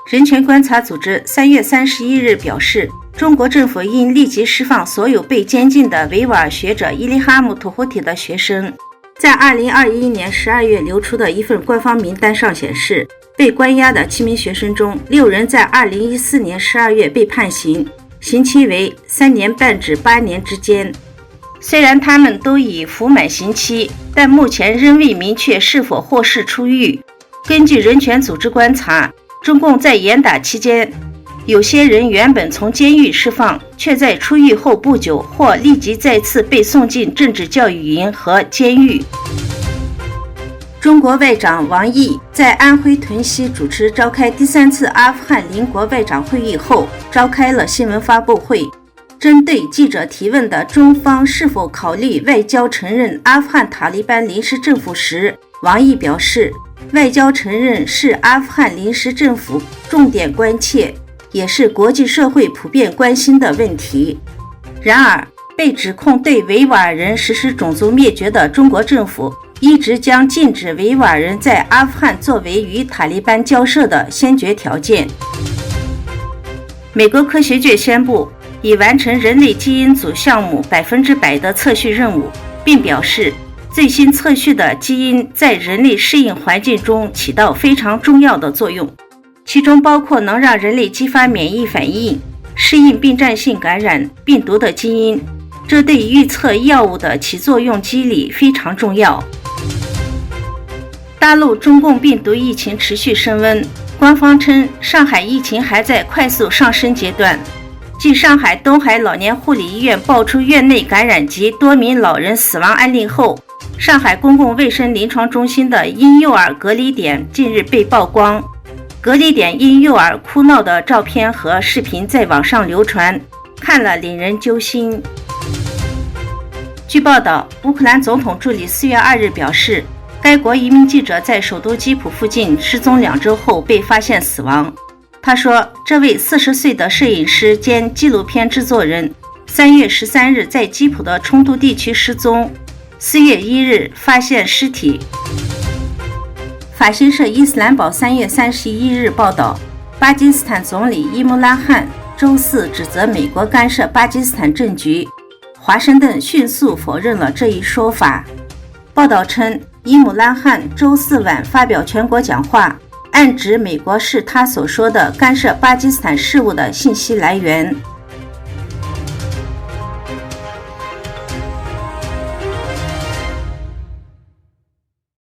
人权观察组织3月31日表示，中国政府应立即释放所有被监禁的维吾尔学者伊利哈木·图胡提的学生。在2021年12月流出的一份官方名单上显示，被关押的7名学生中，6人在2014年12月被判刑，刑期为3年半至8年之间。虽然他们都已服满刑期，但目前仍未明确是否获释出狱。根据人权组织观察，中共在严打期间，有些人原本从监狱释放，却在出狱后不久或立即再次被送进政治教育营和监狱。中国外长王毅在安徽屯溪主持召开第3次阿富汗邻国外长会议后，召开了新闻发布会。针对记者提问的中方是否考虑外交承认阿富汗塔利班临时政府时，王毅表示，外交承认是阿富汗临时政府重点关切，也是国际社会普遍关心的问题。然而，被指控对维吾尔人实施种族灭绝的中国政府一直将禁止维吾尔人在阿富汗作为与塔利班交涉的先决条件。美国科学界宣布已完成人类基因组项目100%的测序任务，并表示最新测序的基因在人类适应环境中起到非常重要的作用，其中包括能让人类激发免疫反应、适应并战性感染病毒的基因，这对预测药物的起作用机理非常重要。大陆中共病毒疫情持续升温，官方称上海疫情还在快速上升阶段。继上海东海老年护理医院爆出院内感染及多名老人死亡案例后，上海公共卫生临床中心的婴幼儿隔离点近日被曝光，隔离点婴幼儿哭闹的照片和视频在网上流传，看了令人揪心。据报道，乌克兰总统助理4月2日表示，该国一名记者在首都基辅附近失踪2周后被发现死亡。他说，这位40岁的摄影师兼纪录片制作人3月13日在基辅的冲突地区失踪，4月1日发现尸体。法新社伊斯兰报3月31日报道，巴基斯坦总理伊姆兰汗周四指责美国干涉巴基斯坦政局，华盛顿迅速否认了这一说法。报道称，伊姆兰汗周四晚发表全国讲话，暗指美国是他所说的干涉巴基斯坦事务的信息来源。